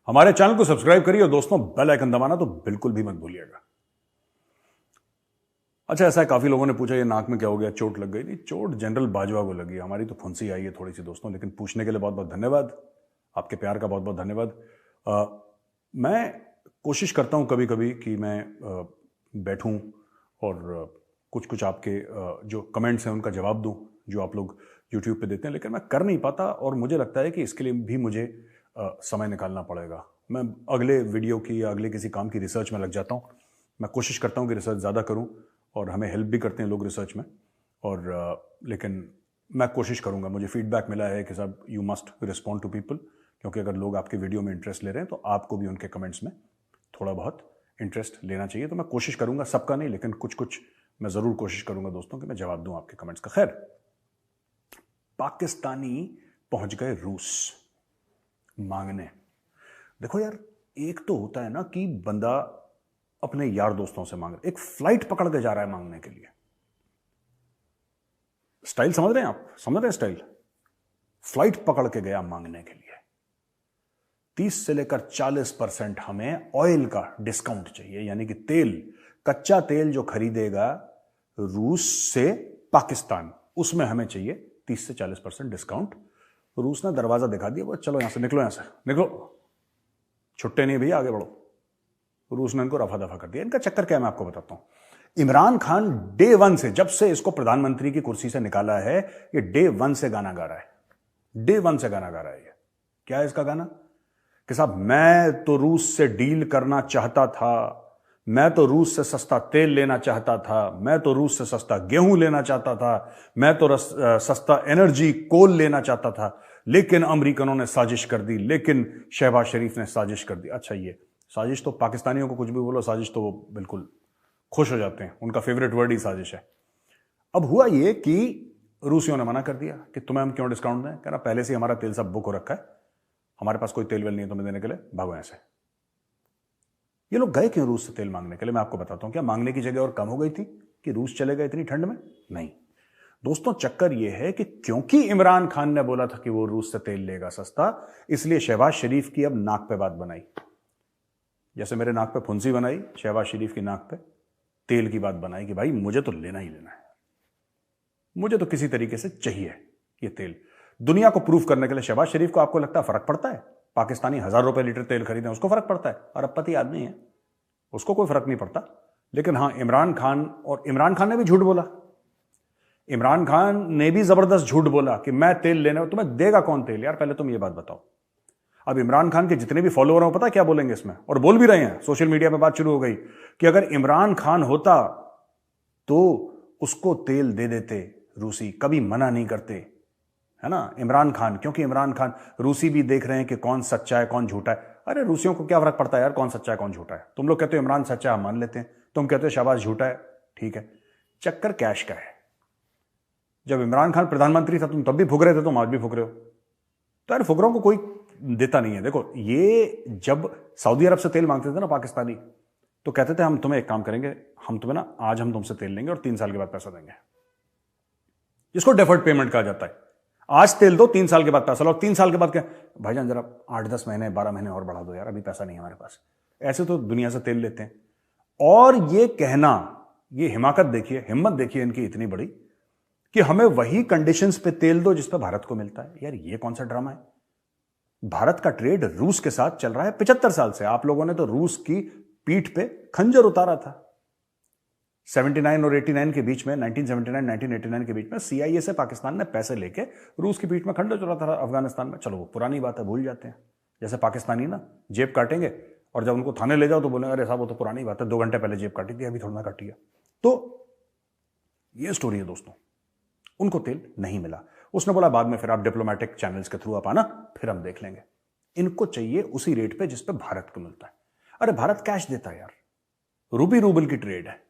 हमारे चैनल को सब्सक्राइब करिए और दोस्तों बेल आइकन दबाना तो बिल्कुल भी मत भूलिएगा। अच्छा, ऐसा है, काफी लोगों ने पूछा ये नाक में क्या हो गया, चोट लग गई? नहीं, चोट जनरल बाजवा को लगी, हमारी तो फुंसी आई है थोड़ी सी दोस्तों। लेकिन पूछने के लिए बहुत बहुत धन्यवाद, आपके प्यार का बहुत बहुत धन्यवाद। मैं कोशिश करता हूं कभी कभी कि मैं बैठूं और कुछ कुछ आपके जो कमेंट्स हैं उनका जवाब दूं जो आप लोग यूट्यूब पे देते हैं, लेकिन मैं कर नहीं पाता और मुझे लगता है कि इसके लिए भी मुझे समय निकालना पड़ेगा। मैं अगले वीडियो की या अगले किसी काम की रिसर्च में लग जाता हूँ। मैं कोशिश करता हूँ कि रिसर्च ज़्यादा करूँ और हमें हेल्प भी करते हैं लोग रिसर्च में। और लेकिन मैं कोशिश करूँगा। मुझे फीडबैक मिला है कि साहब you must respond to people, क्योंकि अगर लोग आपके वीडियो में इंटरेस्ट ले रहे हैं तो आपको भी उनके कमेंट्स में थोड़ा बहुत इंटरेस्ट लेना चाहिए। तो मैं कोशिश करूँगा, सबका नहीं लेकिन कुछ कुछ मैं ज़रूर कोशिश करूँगा दोस्तों कि मैं जवाब दूँ आपके कमेंट्स का। खैर, पाकिस्तानी पहुँच गए रूस मांगने। देखो यार, एक तो होता है ना कि बंदा अपने यार दोस्तों से मांग रहा, एक फ्लाइट पकड़ के जा रहा है मांगने के लिए। स्टाइल समझ रहे हैं आप? समझ रहे हैं स्टाइल? फ्लाइट पकड़ के गया मांगने के लिए। 30 से लेकर 40% हमें ऑयल का डिस्काउंट चाहिए, यानी कि तेल, कच्चा तेल जो खरीदेगा रूस से पाकिस्तान, उसमें हमें चाहिए 30 से 40% डिस्काउंट। रूस ने दरवाजा दिखा दिया, वो चलो यहां से निकलो, यहां से निकलो, छुट्टे नहीं भैया, आगे बढ़ो। रूस ने इनको रफा दफा कर दिया। इनका चक्कर क्या है मैं आपको बताता हूं। इमरान खान डे 1 से, जब से इसको प्रधानमंत्री की कुर्सी से निकाला है, ये डे 1 से गाना गा रहा है। डे 1 से गाना गा रहा है। ये क्या है इसका गाना कि साहब मैं तो रूस से डील करना चाहता था, मैं तो रूस से सस्ता तेल लेना चाहता था, मैं तो रूस से सस्ता गेहूं लेना चाहता था, मैं तो सस्ता एनर्जी कोल लेना चाहता था, लेकिन अमेरिकनों ने साजिश कर दी, लेकिन शहबाज शरीफ ने साजिश कर दी। अच्छा, ये साजिश तो पाकिस्तानियों को कुछ भी बोलो, साजिश तो वो बिल्कुल खुश हो जाते हैं, उनका फेवरेट वर्ड ही साजिश है। अब हुआ ये कि रूसियों ने मना कर दिया कि तुम्हें हम क्यों डिस्काउंट दें। कह रहा पहले से हमारा तेल सब बुक हो रखा है, हमारे पास कोई तेल वेल नहीं है तुम्हें देने के लिए, भागो यहां से। ये लोग गए क्यों रूस से तेल मांगने के लिए, मैं आपको बताता हूं। क्या मांगने की जगह और कम हो गई थी कि रूस चले गए इतनी ठंड में? नहीं दोस्तों, चक्कर यह है कि क्योंकि इमरान खान ने बोला था कि वो रूस से तेल लेगा सस्ता, इसलिए शहबाज शरीफ की अब नाक पे बात बनाई। जैसे मेरे नाक पे फुंसी बनाई, शहबाज शरीफ की नाक पे तेल की बात बनाई कि भाई मुझे तो लेना ही लेना है, मुझे तो किसी तरीके से चाहिए ये तेल। दुनिया को प्रूफ करने के लिए। शहबाज शरीफ को आपको लगता है फर्क पड़ता है? पाकिस्तानी 1000 रुपए लीटर तेल खरीदे, उसको फर्क पड़ता है? अरबपति आदमी है, उसको कोई फर्क नहीं पड़ता। लेकिन हां, इमरान खान ने भी झूठ बोला। इमरान खान ने भी जबरदस्त झूठ बोला कि मैं तेल लेने, तुम्हें देगा कौन तेल यार, पहले तुम ये बात बताओ। अब इमरान खान के जितने भी फॉलोअर हैं, पता है क्या बोलेंगे इसमें, और बोल भी रहे हैं, सोशल मीडिया पे बात शुरू हो गई कि अगर इमरान खान होता तो उसको तेल दे देते रूसी, कभी मना नहीं करते, है ना। इमरान खान, क्योंकि इमरान खान, रूसी भी देख रहे हैं कि कौन सच्चा है कौन झूठा है। अरे रूसियों को क्या फर्क पड़ता है यार कौन सच्चा है कौन झूठा है। तुम लोग कहते हो इमरान सच्चा है, हम मान लेते हैं, तुम कहते हो शहबाज झूठा है, ठीक है। चक्कर कैश का है। जब इमरान खान प्रधानमंत्री था तुम तब भी फुक रहे थे, तुम आज भी फुक रहे हो। तो यार फुकरों को कोई देता नहीं है। देखो, ये जब सऊदी अरब से तेल मांगते थे ना पाकिस्तानी, तो कहते थे हम तुम्हें एक काम करेंगे, हम तुम्हें ना आज हम तुमसे तेल लेंगे और 3 साल के बाद पैसा देंगे, जिसको डेफर्ड पेमेंट कहा जाता है। आज तेल दो, 3 साल के बाद पैसा लो, और 3 साल के बाद क्या, भाईजान जरा 8-10 महीने 12 महीने और बढ़ा दो यार, अभी पैसा नहीं है हमारे पास। ऐसे तो दुनिया से तेल लेते हैं। और ये कहना, ये हिमाकत देखिए, हिम्मत देखिए इनकी इतनी बड़ी कि हमें वही कंडीशंस पे तेल दो जिस पे भारत को मिलता है। यार ये कौन सा ड्रामा है। भारत का ट्रेड रूस के साथ चल रहा है 75 साल से। आप लोगों ने तो रूस की पीठ पे खंजर उतारा था 79 और 89 के बीच में, 1979 1989 के बीच में CIA से पाकिस्तान ने पैसे लेके रूस की पीठ में खंजर चलाता था अफगानिस्तान में। चलो वो पुरानी बात है, भूल जाते हैं। जैसे पाकिस्तानी ना जेब काटेंगे और जब उनको थाने ले जाओ तो बोलेंगे अरे साहब वो तो पुरानी बात है, 2 घंटे पहले जेब काटी थी, अभी थोड़ा ना काटी है। तो ये स्टोरी है दोस्तों। उनको तेल नहीं मिला, उसने बोला बाद में फिर आप डिप्लोमेटिक चैनल्स के थ्रू आप आना, फिर हम देख लेंगे। इनको चाहिए उसी रेट पे जिस पे भारत को मिलता है। अरे भारत कैश देता है यार, रूपी रूबल की ट्रेड है,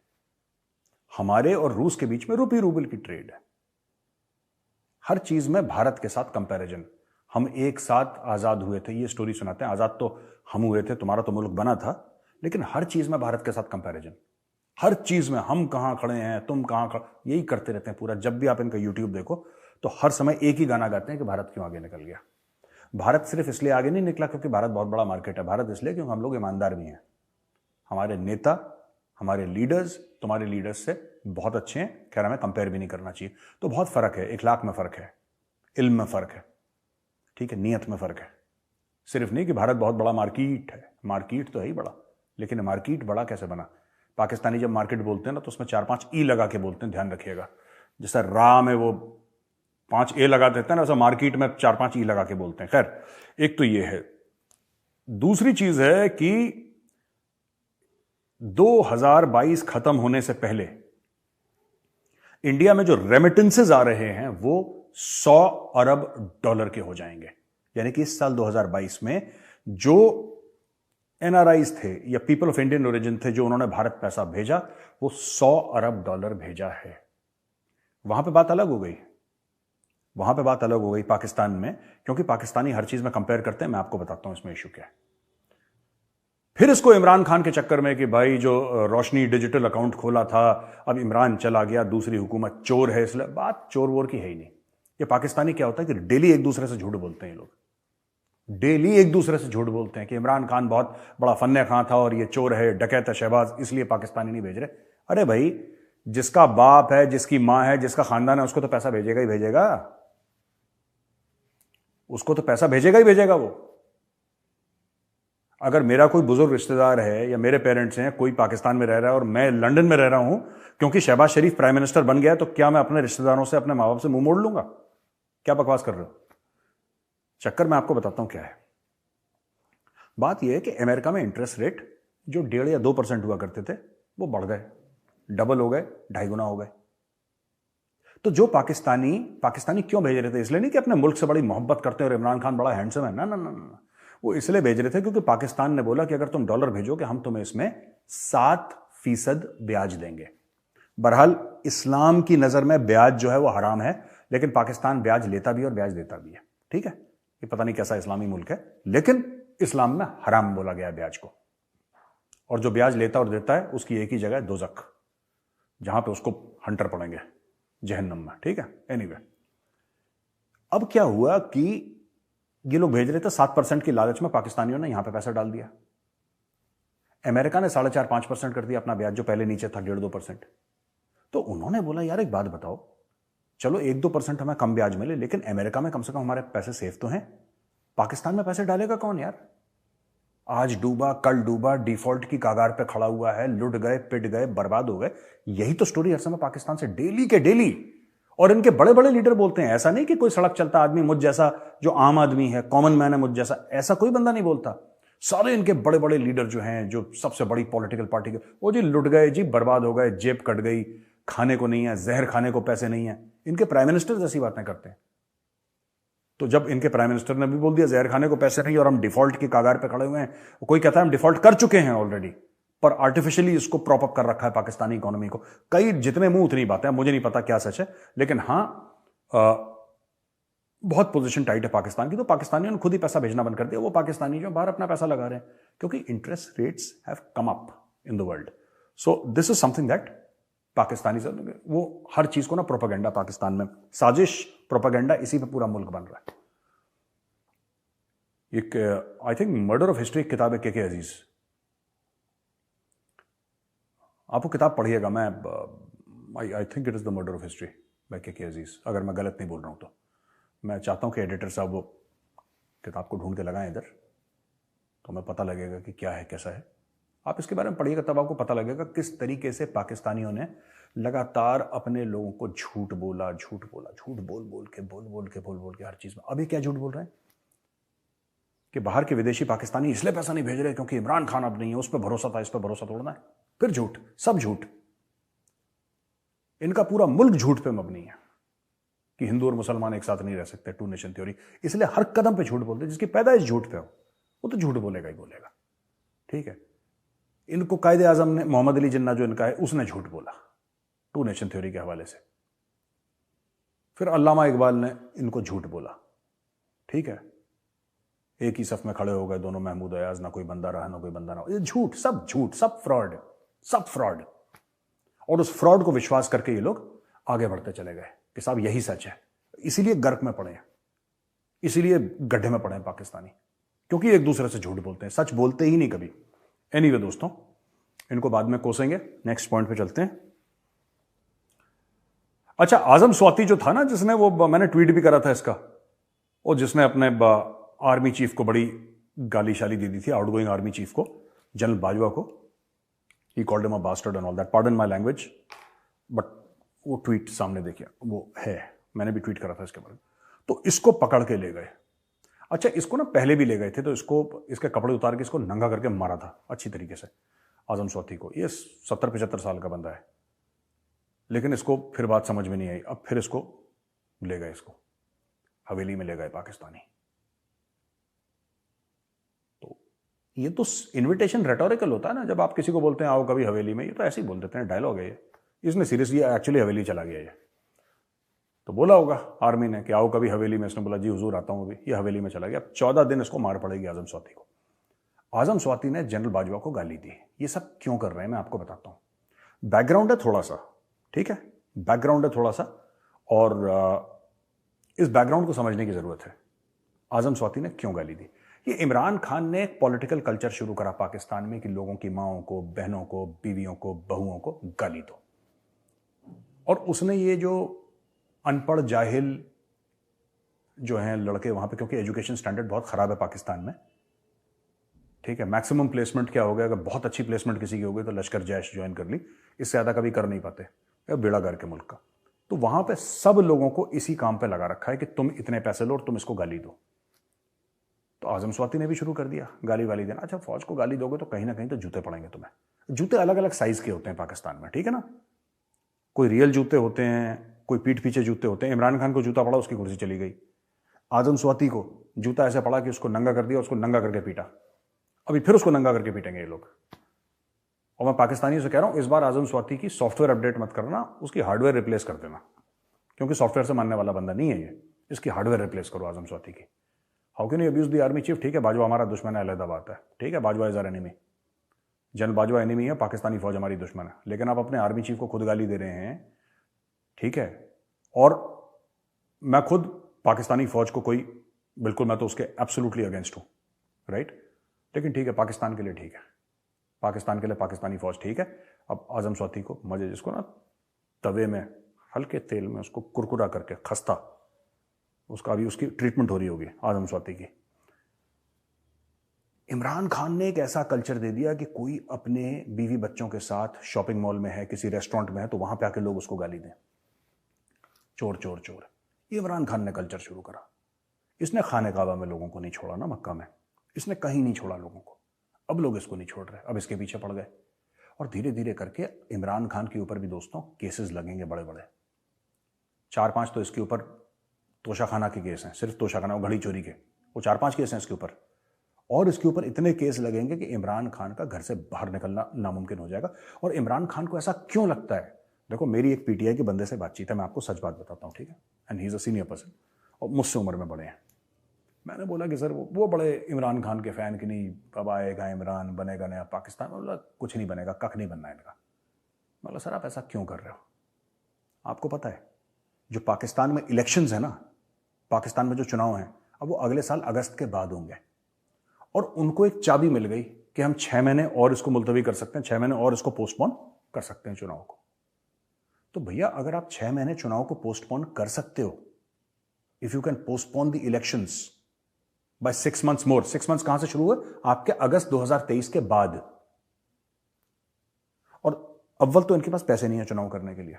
हमारे और रूस के बीच में रूपी रूबल की ट्रेड है। हर चीज में भारत के साथ कंपैरिजन। हम एक साथ आजाद हुए थे, ये स्टोरी सुनाते हैं, आजाद तो हम हुए थे, तुम्हारा तो मुल्क बना था, लेकिन हर चीज में भारत के साथ कंपैरिजन। हर चीज में हम कहां खड़े हैं, तुम कहां खड़े, यही करते रहते हैं पूरा। जब भी आप इनका यूट्यूब देखो तो हर समय एक ही गाना गाते हैं कि भारत क्यों आगे निकल गया। भारत सिर्फ इसलिए आगे नहीं निकला क्योंकि भारत बहुत बड़ा मार्केट है, भारत इसलिए क्योंकि हम लोग ईमानदार भी हैं। हमारे नेता, हमारे लीडर्स तुम्हारे लीडर्स से बहुत अच्छे हैं, खैर हमें कंपेयर भी नहीं करना चाहिए। तो बहुत फर्क है, इखलाक में फर्क है, इल्म में फर्क है, ठीक है, नियत में फर्क है। सिर्फ नहीं कि भारत बहुत बड़ा मार्केट है, मार्केट तो है ही बड़ा, लेकिन मार्केट बड़ा कैसे बना? पाकिस्तानी जब मार्केट बोलते हैं ना तो उसमें 4-5 ई लगा के बोलते हैं, ध्यान रखिएगा। जैसा रा में वो 5 ए लगा देते हैं ना, वैसा मार्केट में 4-5 ई लगा के बोलते हैं। खैर एक तो ये है। दूसरी चीज है कि 2022 खत्म होने से पहले इंडिया में जो रेमिटेंसेज आ रहे हैं वो 100 अरब डॉलर के हो जाएंगे। यानी कि इस साल 2022 में जो एनआरआईज थे या पीपल ऑफ इंडियन ओरिजिन थे जो उन्होंने भारत पैसा भेजा, वो 100 अरब डॉलर भेजा है। वहां पे बात अलग हो गई, वहां पे बात अलग हो गई पाकिस्तान में, क्योंकि पाकिस्तानी हर चीज में कंपेयर करते हैं। मैं आपको बताता हूं इसमें इशू क्या है। फिर इसको इमरान खान के चक्कर में कि भाई जो रोशनी डिजिटल अकाउंट खोला था, अब इमरान चला गया, दूसरी हुकूमत चोर है, इसलिए बात चोर वोर की है ही नहीं। ये पाकिस्तानी क्या होता है कि डेली एक दूसरे से झूठ बोलते हैं। ये लोग डेली एक दूसरे से झूठ बोलते हैं कि इमरान खान बहुत बड़ा फन्ने खां था और ये चोर है, डकैत है, शहबाज, इसलिए पाकिस्तानी नहीं भेज रहे। अरे भाई, जिसका बाप है, जिसकी मां है, जिसका खानदान है, उसको तो पैसा भेजेगा ही भेजेगा, उसको तो पैसा भेजेगा ही भेजेगा वो। अगर मेरा कोई बुजुर्ग रिश्तेदार है या मेरे पेरेंट्स हैं, कोई पाकिस्तान में रह रहा है और मैं लंदन में रह रहा हूं क्योंकि शहबाज शरीफ प्राइम मिनिस्टर बन गया है, तो क्या मैं अपने रिश्तेदारों से, अपने माँ बाप से मुंह मोड़ लूंगा? क्या बकवास कर रहे हो? चक्कर मैं आपको बताता हूं क्या है। बात यह है कि अमेरिका में इंटरेस्ट रेट जो 1.5 या 2% हुआ करते थे वो बढ़ गए, डबल हो गए, 2.5 गुना हो गए। तो जो पाकिस्तानी क्यों भेज रहे थे? इसलिए नहीं कि अपने मुल्क से बड़ी मोहब्बत करते हैं और इमरान खान बड़ा हैंडसम है, ना ना ना ना, वो इसलिए भेज रहे थे क्योंकि पाकिस्तान ने बोला कि अगर तुम डॉलर भेजोगे हम तुम्हें इसमें 7% ब्याज देंगे। बहरहाल इस्लाम की नजर में ब्याज जो है वो हराम है, लेकिन पाकिस्तान ब्याज लेता भी और ब्याज देता भी है। ठीक है, ये पता नहीं कैसा इस्लामी मुल्क है, लेकिन इस्लाम में हराम बोला गया है ब्याज को। और जो ब्याज लेता और देता है उसकी एक ही जगह है, दोजख, जहां पे उसको हंटर पड़ेंगे, जहन्नम में। ठीक है, एनीवे, अब क्या हुआ कि ये लोग भेज रहे थे 7% की लालच में, पाकिस्तानियों ने यहां पे पैसा डाल दिया। अमेरिका ने 4.5-5% कर दिया अपना ब्याज, जो पहले नीचे था 1.5-2%। तो उन्होंने बोला यार एक बात बताओ, चलो 1-2% हमें कम ब्याज मिले, लेकिन अमेरिका में कम से कम हमारे पैसे सेफ तो हैं, पाकिस्तान में पैसे डालेगा कौन यार? आज डूबा, कल डूबा, डिफॉल्ट की कगार पे खड़ा हुआ है, लुट गए, पिट गए, बर्बाद हो गए। यही तो स्टोरी हर समय पाकिस्तान से डेली के डेली। और इनके बड़े बड़े लीडर बोलते हैं, ऐसा नहीं कि कोई सड़क चलता आदमी मुझ जैसा जो आम आदमी है, कॉमन मैन है मुझ जैसा, ऐसा कोई बंदा नहीं बोलता। सारे इनके बड़े बड़े लीडर जो हैं, जो सबसे बड़ी पॉलिटिकल पार्टी के, वो जी लुट गए, जी बर्बाद हो गए, जेब कट गई, खाने को नहीं है, जहर खाने को पैसे नहीं है। इनके प्राइम मिनिस्टर ऐसी बातें करते हैं। तो जब इनके प्राइम मिनिस्टर ने भी बोल दिया जहर खाने को पैसे नहीं और हम डिफॉल्ट की कगार पे खड़े हुए हैं, कोई कहता है हम डिफॉल्ट कर चुके हैं ऑलरेडी, पर आर्टिफिशियली इसको प्रॉप अप कर रखा है पाकिस्तानी इकोनॉमी को। कई जितने मुंह उतनी बातें, मुझे नहीं पता क्या सच है, लेकिन हां बहुत पोजीशन टाइट है पाकिस्तान की। तो पाकिस्तानियों ने खुद ही पैसा भेजना बंद कर दिया। वो पाकिस्तानी जो बाहर अपना पैसा लगा रहे हैं, क्योंकि interest rates have come up in the world. So this is something that Pakistani, वो हर चीज को ना प्रोपेगेंडा, पाकिस्तान में साजिश, प्रोपेगेंडा, इसी पे पूरा मुल्क बन रहा है। एक I think murder of history किताब है के अजीज, आप वो किताब पढ़िएगा। मैं I think it is the murder of history by के अजीज, अगर मैं गलत नहीं बोल रहा हूं तो। मैं चाहता हूं कि एडिटर साहब वो किताब को ढूंढ के लगाएं इधर, तो हमें पता लगेगा कि क्या है, कैसा है। आप इसके बारे में पढ़िएगा, तब आपको पता लगेगा किस तरीके से पाकिस्तानियों ने लगातार अपने लोगों को झूठ बोला, झूठ बोला, झूठ बोल बोल के हर चीज में। अभी क्या झूठ बोल रहे हैं कि बाहर के विदेशी पाकिस्तानी इसलिए पैसा नहीं भेज रहे क्योंकि इमरान खान अब नहीं है, उस पर भरोसा था, इस पर भरोसा तोड़ना है। फिर झूठ, सब झूठ। इनका पूरा मुल्क झूठ पे मबनी है कि हिंदू और मुसलमान एक साथ नहीं रह सकते, 2 नेशन थ्योरी। इसलिए हर कदम पे झूठ बोलते हैं। जिसकी पैदाइश झूठ पे हो वो तो झूठ बोलेगा ही बोलेगा। ठीक है, इनको कायदे आजम ने, मोहम्मद अली जिन्ना जो इनका है, उसने झूठ बोला 2 नेशन थ्योरी के हवाले से। फिर अल्लामा इकबाल ने इनको झूठ बोला। ठीक है, एक ही सफ में खड़े हो गए दोनों महमूद अयाज, ना कोई बंदा रहा ना कोई बंदा ना। ये झूठ, सब फ्रॉड, सब फ्रॉड। और उस फ्रॉड को विश्वास करके ये लोग आगे बढ़ते चले गए कि साहब यही सच है, इसीलिए गर्क में पड़े हैं। इसीलिए गड्ढे में पड़े हैं पाकिस्तानी, क्योंकि एक दूसरे से झूठ बोलते हैं, सच बोलते ही नहीं कभी। एनीवे दोस्तों, इनको बाद में कोसेंगे, नेक्स्ट पॉइंट पे चलते हैं। अच्छा, आजम स्वाति जो था ना, जिसने वो, मैंने ट्वीट भी करा था इसका, और जिसने अपने आर्मी चीफ को बड़ी गाली शाली दे दी थी, आउटगोइंग आर्मी चीफ को, जनरल बाजवा को। He called him a bastard and all that, pardon my language, but वो ट्वीट सामने देखिए, वो है, मैंने भी ट्वीट करा था इसके बारे में। तो इसको पकड़ के ले गए। अच्छा, इसको ना पहले भी ले गए थे, तो इसको, इसके कपड़े उतार के इसको नंगा करके मारा था अच्छी तरीके से, आजम स्वाति को। ये 70-75 साल का बंदा है, लेकिन इसको फिर बात समझ में नहीं आई। अब फिर इसको ले गए, इसको हवेली में ले गए पाकिस्तानी। तो ये तो इनविटेशन रेटोरिकल होता है ना, जब आप किसी को बोलते हैं आओ कभी हवेली में, ये तो ऐसे ही बोल देते हैं, डायलॉग है ये। इसने सीरियसली एक्चुअली हवेली चला गया ये, तो बोला होगा आर्मी ने कि आओ कभी हवेली में। इसने बोला जी हुजूर आता हूं अभी। ये हवेली में चला गया। अब 14 दिन इसको मार पड़ेगी आजम स्वाति को। आजम स्वाति ने जनरल बाजवा को गाली दी। ये सब क्यों कर रहे हैं मैं आपको बताता हूं। बैकग्राउंड है थोड़ा सा, ठीक है, बैकग्राउंड है थोड़ा सा, और इस बैकग्राउंड को समझने की जरूरत है। आजम स्वाति ने क्यों गाली दी? ये इमरान खान ने एक पॉलिटिकल कल्चर शुरू करा पाकिस्तान में कि लोगों की माओं को, बहनों को, बीवियों को, बहुओं को गाली दो। और उसने ये जो अनपढ़ जाहिल जो हैं लड़के वहां पे, क्योंकि एजुकेशन स्टैंडर्ड बहुत खराब है पाकिस्तान में, ठीक है, मैक्सिमम प्लेसमेंट क्या हो गया, अगर बहुत अच्छी प्लेसमेंट किसी की हो गई तो लश्कर जैश ज्वाइन कर ली, इससे ज्यादा कभी कर नहीं पाते, बेड़ा गर्क के मुल्क का। तो वहां पे सब लोगों को इसी काम पे लगा रखा है कि तुम इतने पैसे लो और तुम इसको गाली दो। तो आजम स्वाति ने भी शुरू कर दिया गाली वाली देना। अच्छा, फौज को गाली दोगे तो कहीं ना कहीं तो जूते पड़ेंगे तुम्हें। जूते अलग अलग साइज के होते हैं पाकिस्तान में, ठीक है ना, कोई रियल जूते होते हैं, कोई पीठ पीछे जूते होते हैं। इमरान खान को जूता पड़ा, उसकी कुर्सी चली गई। आजम स्वाति को जूता ऐसे पड़ा कि उसको नंगा कर दिया, उसको नंगा करके पीटा। अभी फिर उसको नंगा करके पीटेंगे ये लोग। और मैं पाकिस्तानियों से कह रहा हूं, इस बार आजम स्वाति की सॉफ्टवेयर अपडेट मत करना, उसकी हार्डवेयर रिप्लेस कर देना, क्योंकि सॉफ्टवेयर से मानने वाला बंदा नहीं है ये। इसकी हार्डवेयर रिप्लेस करो आजम स्वाति की। How can you abuse the army chief? ठीक है, बाजवा हमारा दुश्मन है, अलग बात है, ठीक है, Bajwa is our enemy, general Bajwa enemy है, पाकिस्तानी फौज हमारी दुश्मन है। लेकिन आप अपने आर्मी चीफ को खुद गाली दे रहे हैं, ठीक है। और मैं खुद पाकिस्तानी फौज को कोई, बिल्कुल, मैं तो उसके एब्सोल्युटली अगेंस्ट हूं, राइट, लेकिन ठीक है, पाकिस्तान के लिए ठीक है, पाकिस्तान के लिए पाकिस्तानी फौज ठीक है। अब आजम स्वाति को मजे, जिसको ना तवे में हल्के तेल में उसको कुरकुरा करके खस्ता, उसका अभी उसकी ट्रीटमेंट हो रही होगी आजम स्वाति की। इमरान खान ने एक ऐसा कल्चर दे दिया कि कोई अपने बीवी बच्चों के साथ शॉपिंग मॉल में है, किसी रेस्टोरेंट में है, तो वहां पे आके लोग उसको गाली दें, चोर चोर चोर। ये इमरान खान ने कल्चर शुरू करा। इसने खाने काबा में लोगों को नहीं छोड़ा ना, मक्का में इसने कहीं नहीं छोड़ा लोगों को। अब लोग इसको नहीं छोड़ रहे, अब इसके पीछे पड़ गए। और धीरे धीरे करके इमरान खान के ऊपर भी दोस्तों केसेस लगेंगे बड़े बड़े। 4-5 तो इसके ऊपर तोशाखाना के केस हैं, सिर्फ तोशाखाना, वो घड़ी चोरी के, वो 4-5 केस हैं इसके ऊपर। और इसके ऊपर इतने केस लगेंगे कि इमरान खान का घर से बाहर निकलना नामुमकिन हो जाएगा। और इमरान खान को ऐसा क्यों लगता है? देखो, मेरी एक पीटीआई के बंदे से बातचीत है, मैं आपको सच बात बताता हूँ, ठीक है, and he is a senior person, और मुझसे उम्र में बड़े हैं। मैंने बोला कि सर वो बड़े इमरान खान के फैन, कि नहीं कब आएगा इमरान, बनेगा नया पाकिस्तान। बोला कुछ नहीं बनेगा, कख नहीं बनना इनका। बोला सर आप ऐसा क्यों कर रहे हो? आपको पता है जो पाकिस्तान में इलेक्शंस है ना, पाकिस्तान में जो चुनाव हैं, अब वो अगले साल अगस्त के बाद होंगे। और उनको एक चाबी मिल गई कि हम 6 महीने और इसको मुलतवी कर सकते हैं, 6 महीने और इसको पोस्टपोन कर सकते हैं चुनाव को। तो भैया, अगर आप 6 महीने चुनाव को पोस्टपोन कर सकते हो, if you can postpone the elections by 6 months more. 6 months कहां से शुरू हुए? आपके अगस्त 2023 के बाद। और अव्वल तो इनके पास पैसे नहीं है चुनाव करने के लिए।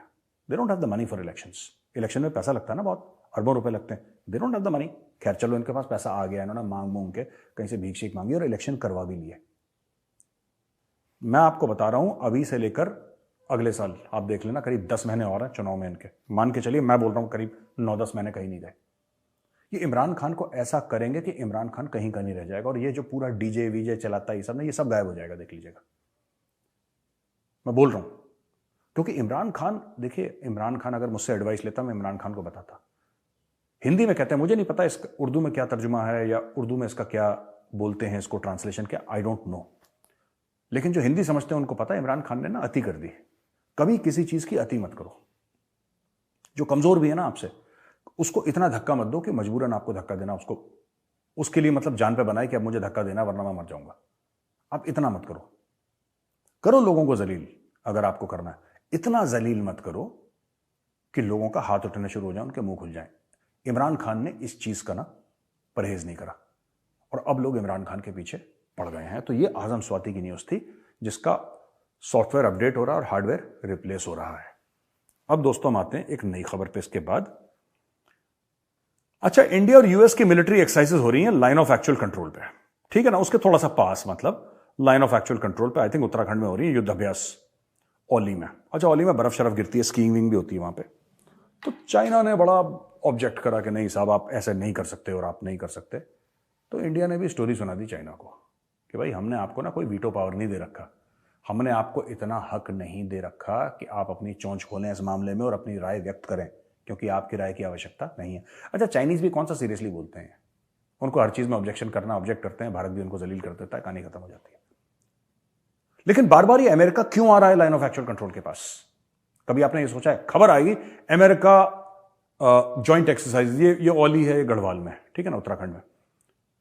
They don't have the money for elections. Election में पैसा लगता है ना, बहुत अरबों रुपए लगते हैं। They don't have the money. खैर चलो, इनके पास पैसा आ गया, इन्होंने मांग के कहीं से भीख शीख मांगी और इलेक्शन करवा भी लिए। मैं आपको बता रहा हूं, अभी से लेकर अगले साल आप देख लेना, करीब 10 महीने और हैं चुनाव में इनके। मान के चलिए, मैं बोल रहा हूं करीब 9-10 महीने कहीं नहीं गए। ये इमरान खान को ऐसा करेंगे कि इमरान खान कहीं का नहीं रह जाएगा। और ये जो पूरा डीजे वीजे चलाता है ये सब ना, ये सब गायब हो जाएगा, देख लीजिएगा। मैं बोल रहा हूं, क्योंकि इमरान खान, देखिए, इमरान खान अगर मुझसे एडवाइस लेता, मैं इमरान खान को बताता। हिंदी में कहते हैं, मुझे नहीं पता इसका उर्दू में क्या तर्जुमा है, या उर्दू में इसका क्या बोलते हैं, इसको ट्रांसलेशन क्या, आई डोंट नो। लेकिन जो हिंदी समझते हैं उनको पता है, इमरान खान ने ना अति कर दी। कभी किसी चीज की अति मत करो। जो कमजोर भी है ना आपसे, उसको इतना धक्का मत दो कि मजबूरन आपको धक्का देना उसको, उसके लिए मतलब जान पे बनाए कि अब मुझे धक्का देना वरना मैं मर जाऊंगा। आप इतना मत करो। करो लोगों को जलील अगर आपको करना है, इतना जलील मत करो कि लोगों का हाथ उठने शुरू हो जाए, उनके मुंह खुल जाए। इमरान खान ने इस चीज का ना परहेज नहीं करा और अब लोग इमरान खान के पीछे पड़ गए हैं। तो ये आजम स्वाति की न्यूज थी जिसका सॉफ्टवेयर अपडेट हो रहा है और हार्डवेयर रिप्लेस हो रहा है। अब दोस्तों हम आते हैं एक नई खबर पे इसके बाद। अच्छा, इंडिया और यूएस की मिलिट्री एक्सरसाइजेस हो रही हैं लाइन ऑफ एक्चुअल कंट्रोल पे, ठीक है ना, उसके थोड़ा सा पास, मतलब लाइन ऑफ एक्चुअल कंट्रोल पे, आई थिंक उत्तराखंड में हो रही है युद्ध अभ्यास औली में। अच्छा, औली में बर्फ शरफ गिरती है, स्कीइंग विंग भी होती है वहां पे। तो चाइना ने बड़ा ऑब्जेक्ट करा कि नहीं साहब आप ऐसे नहीं कर सकते और आप नहीं कर सकते। तो इंडिया ने भी स्टोरी सुना दी चाइना को कि भाई हमने आपको ना कोई वीटो पावर नहीं दे रखा, हमने आपको इतना हक नहीं दे रखा कि आप अपनी चोंच खोलें इस मामले में और अपनी राय व्यक्त करें, क्योंकि आपकी राय की आवश्यकता नहीं है। अच्छा, चाइनीज भी कौन सा सीरियसली बोलते हैं, उनको हर चीज में ऑब्जेक्शन करना, ऑब्जेक्ट करते हैं, भारत भी उनको जलील कर देता है, कहानी खत्म हो जाती है। लेकिन बार बार ये अमेरिका क्यों आ रहा है लाइन ऑफ एक्चुअल कंट्रोल के पास? कभी आपने ये सोचा है? खबर आएगी अमेरिका जॉइंट एक्सरसाइज, ये औली है, ये गढ़वाल में, ठीक है ना, उत्तराखंड में।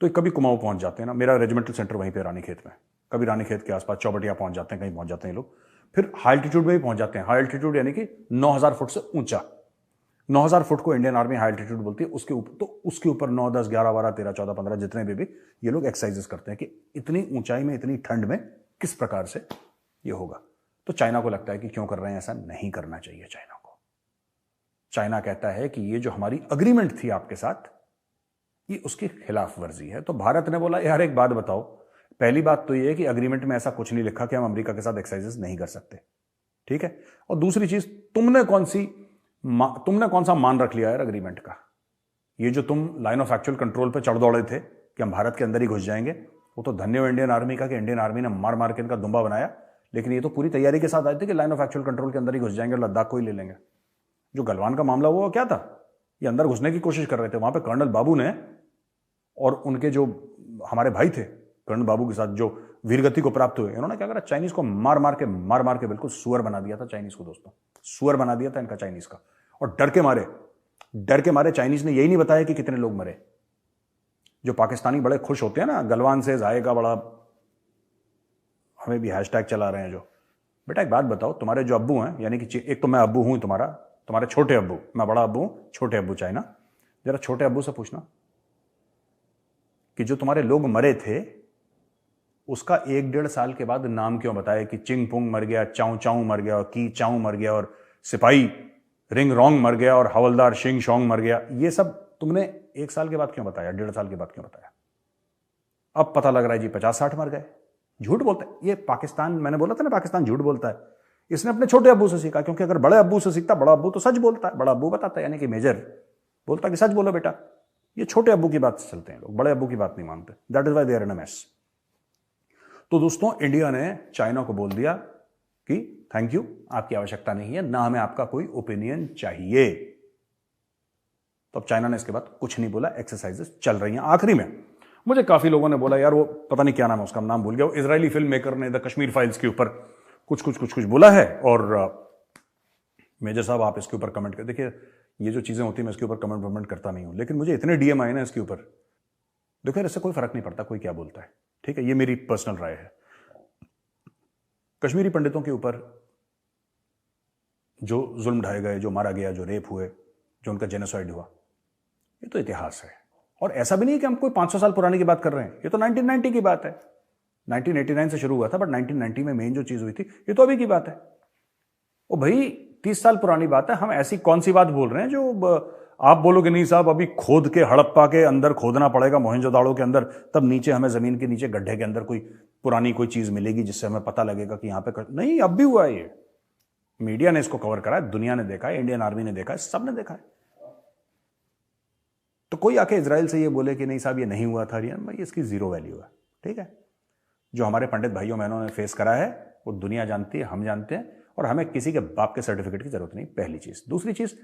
तो कभी कुमाऊं पहुंच जाते हैं ना, मेरा रेजिमेंटल सेंटर वहीं पे रानीखेत में, कभी रानीखेत के आसपास चौबटिया पहुंच जाते हैं, कहीं पहुंच जाते हैं लोग। फिर हाई एल्टीट्यूड में भी पहुंच जाते हैं। हाई एल्टीट्यूड यानी कि 9000 फुट से ऊंचा, 9000 फुट को इंडियन आर्मी हाई एल्टीट्यूड बोलती है। उसके ऊपर, तो उसके ऊपर 9, 10, 11, 12, 13, 14, 15 जितने भी ये लोग एक्सरसाइजेस करते हैं कि इतनी ऊंचाई में, इतनी ठंड में किस प्रकार से ये होगा। तो चाइना को लगता है कि क्यों कर रहे हैं, ऐसा नहीं करना चाहिए चाइना को। चाइना कहता है कि ये जो हमारी अग्रीमेंट थी आपके साथ, ये उसकी खिलाफ वर्जी है। तो भारत ने बोला यार एक बात बताओ, पहली बात तो ये है कि अग्रीमेंट में ऐसा कुछ नहीं लिखा कि हम अमेरिका के साथ एक्सरसाइजेस नहीं कर सकते, ठीक है। और दूसरी चीज, तुमने कौन सा मान रख लिया यार अग्रीमेंट का? ये जो तुम लाइन ऑफ एक्चुअल कंट्रोल पे चढ़ दौड़े थे कि हम भारत के अंदर ही घुस जाएंगे, वो तो धन्य इंडियन आर्मी का कि इंडियन आर्मी ने मार मार के इनका दुम्बा बनाया। लेकिन ये तो पूरी तैयारी के साथ आए थे कि लाइन ऑफ एक्चुअल कंट्रोल के अंदर ही घुस जाएंगे और लद्दाख को ही ले लेंगे। जो गलवान का मामला हुआ क्या था, ये अंदर घुसने की कोशिश कर रहे थे। वहां पे कर्नल बाबू ने और उनके जो हमारे भाई थे कर्नल बाबू के साथ जो वीरगति को प्राप्त हुए, इन्होंने क्या करा, चाइनीज को मार मार के बिल्कुल सुअर बना दिया था। चाइनीज को दोस्तों सुअर बना दिया था इनका चाइनीज का। और डर के मारे चाइनीज ने यही नहीं बताया कि कितने लोग मरे। जो पाकिस्तानी बड़े खुश होते हैं ना, गलवान से जाएगा बड़ा, हमें भी हैशटैग चला रहे हैं जो। बेटा एक बात बताओ, तुम्हारे जो अब्बू हैं, यानी कि एक तो मैं अब्बू हूं तुम्हारे छोटे अब्बू, मैं बड़ा अब्बू हूं, छोटे अब्बू चाइना, जरा छोटे अब्बू से पूछना कि जो तुम्हारे लोग मरे थे उसका 1-1.5 साल के बाद नाम क्यों बताया कि चिंग पुंग मर गया, चाऊ चाऊ मर गया, और की चाऊ मर गया, और सिपाही रिंग रोंग मर गया, और हवलदार शिंग शोंग मर गया। ये सब तुमने 1 साल के बाद क्यों बताया, 1.5 साल के बाद क्यों बताया? अब पता लग रहा है जी 50-60 मर गए। झूठ बोलते हैं ये पाकिस्तान। मैंने बोला था ना पाकिस्तान झूठ बोलता है। इसने अपने छोटे अब्बू से सीखा, क्योंकि अगर बड़े अब्बू से सीखता, बड़ा अब्बू तो सच बोलता है, बड़ा अब्बू बताता है, यानी कि मेजर बोलता कि सच बोलो बेटा। ये छोटे अब्बू की बात से चलते हैं लोग, बड़े अब्बू की बात नहीं मानते। That is why they are in a mess. तो दोस्तों इंडिया ने चाइना को बोल दिया कि थैंक यू, आपकी आवश्यकता नहीं है, ना हमें आपका कोई ओपिनियन चाहिए। तो अब चाइना ने इसके बाद कुछ नहीं बोला, एक्सरसाइजेस चल रही हैं। आखिरी में मुझे काफी लोगों ने बोला यार वो पता नहीं क्या नाम है उसका, नाम भूल गया, वो इजरायली फिल्म मेकर ने द कश्मीर फाइल्स के ऊपर कुछ बोला है। और मेजर साहब आप इसके ऊपर कमेंट कर देखिए। ये जो चीजें होती है मैं इसके ऊपर कमेंट करता नहीं हूं, लेकिन मुझे इतने डीएम आए ना इसके ऊपर, देखो यार इससे कोई फर्क नहीं पड़ता कोई क्या बोलता है, ठीक है। ये मेरी पर्सनल राय है। कश्मीरी पंडितों के ऊपर जो जुल्म ढाए गए, जो मारा गया, जो रेप हुए, जो उनका जेनोसाइड हुआ, ये तो इतिहास है। और ऐसा भी नहीं कि हम कोई 500 साल पुराने की बात कर रहे हैं, ये तो 1990 की बात है। 1989 से शुरू हुआ था, बट 1990 में मेन जो चीज हुई थी, ये तो अभी की बात है। ओ भाई 30 साल पुरानी बात है। हम ऐसी कौन सी बात बोल रहे हैं जो आप बोलोगे नहीं साहब अभी खोद के हड़प्पा के अंदर खोदना पड़ेगा, मोहनजोदाड़ो के अंदर, तब नीचे हमें जमीन के नीचे गड्ढे के अंदर कोई पुरानी कोई चीज मिलेगी जिससे हमें पता लगेगा कि यहां पे नहीं, अब भी हुआ है। ये मीडिया ने इसको कवर करा है, दुनिया ने देखा है, इंडियन आर्मी ने देखा है, सबने देखा है। तो कोई आके इजराइल से ये बोले कि नहीं साहब ये नहीं हुआ था, भाई इसकी जीरो वैल्यू है, ठीक है। जो हमारे पंडित भाइयों बहनों ने फेस करा है वो दुनिया जानती है, हम जानते हैं, और हमें किसी के बाप के सर्टिफिकेट की जरूरत नहीं, पहली चीज। दूसरी चीज,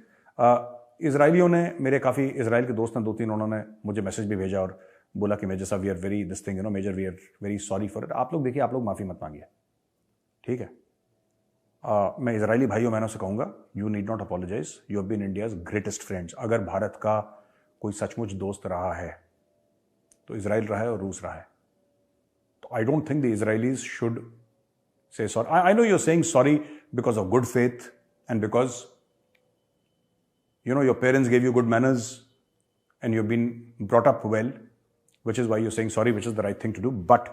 इजरायलियों ने, मेरे काफी इजराइल के दोस्त हैं 2-3, उन्होंने मुझे मैसेज भी भेजा और बोला कि मेजर साहब we are very this thing, major we are very sorry for it. आप लोग देखिए, आप लोग माफी मत मांगिए, ठीक है। मैं इजरायली भाइयों बहनों से कहूंगा, you need not apologize, you have been India's greatest friends. अगर भारत का कोई सचमुच दोस्त रहा है तो इसराइल रहा है और रूस रहा है। तो I don't think the Israelis should say sorry. I know you're saying sorry because of good faith and because, your parents gave you good manners and you've been brought up well, which is why you're saying sorry, which is the right thing to do. But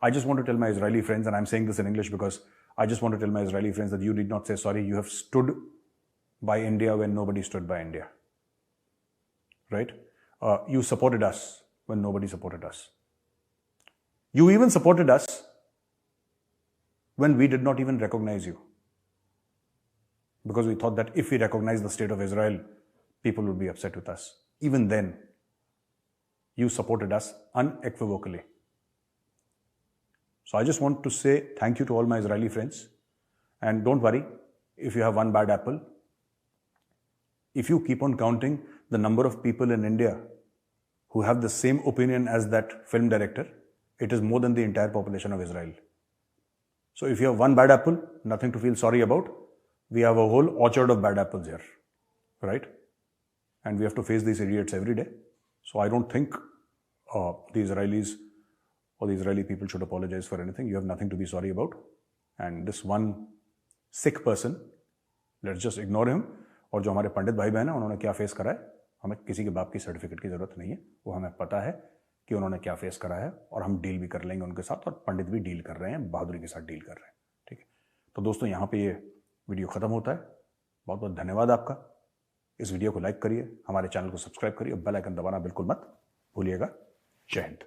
I just want to tell my Israeli friends, and I'm saying this in English because I just want to tell my Israeli friends that you did not say sorry. You have stood by India when nobody stood by India. Right? You supported us when nobody supported us. You even supported us when we did not even recognize you. Because we thought that if we recognize the state of Israel, people would be upset with us. Even then, you supported us unequivocally. So I just want to say thank you to all my Israeli friends. And don't worry if you have one bad apple. If you keep on counting the number of people in India who have the same opinion as that film director, it is more than the entire population of Israel. So if you have one bad apple, nothing to feel sorry about. We have a whole orchard of bad apples here, right? And we have to face these idiots every day. So I don't think the Israelis or the Israeli people should apologize for anything. You have nothing to be sorry about. And this one sick person, let's just ignore him. और जो हमारे पंडित भाई बहन हैं, उन्होंने क्या face करा है, हमें किसी के बाप की सर्टिफिकेट की जरूरत नहीं है। वो हमें पता है कि उन्होंने क्या फेस करा है और हम डील भी कर लेंगे उनके साथ, और पंडित भी डील कर रहे हैं, बहादुरी के साथ डील कर रहे हैं। ठीक है, तो दोस्तों यहाँ पे ये वीडियो खत्म होता है। बहुत बहुत धन्यवाद आपका। इस वीडियो को लाइक करिए, हमारे चैनल को सब्सक्राइब करिए, बेल आइकन दबाना बिल्कुल मत भूलिएगा। जय हिंद।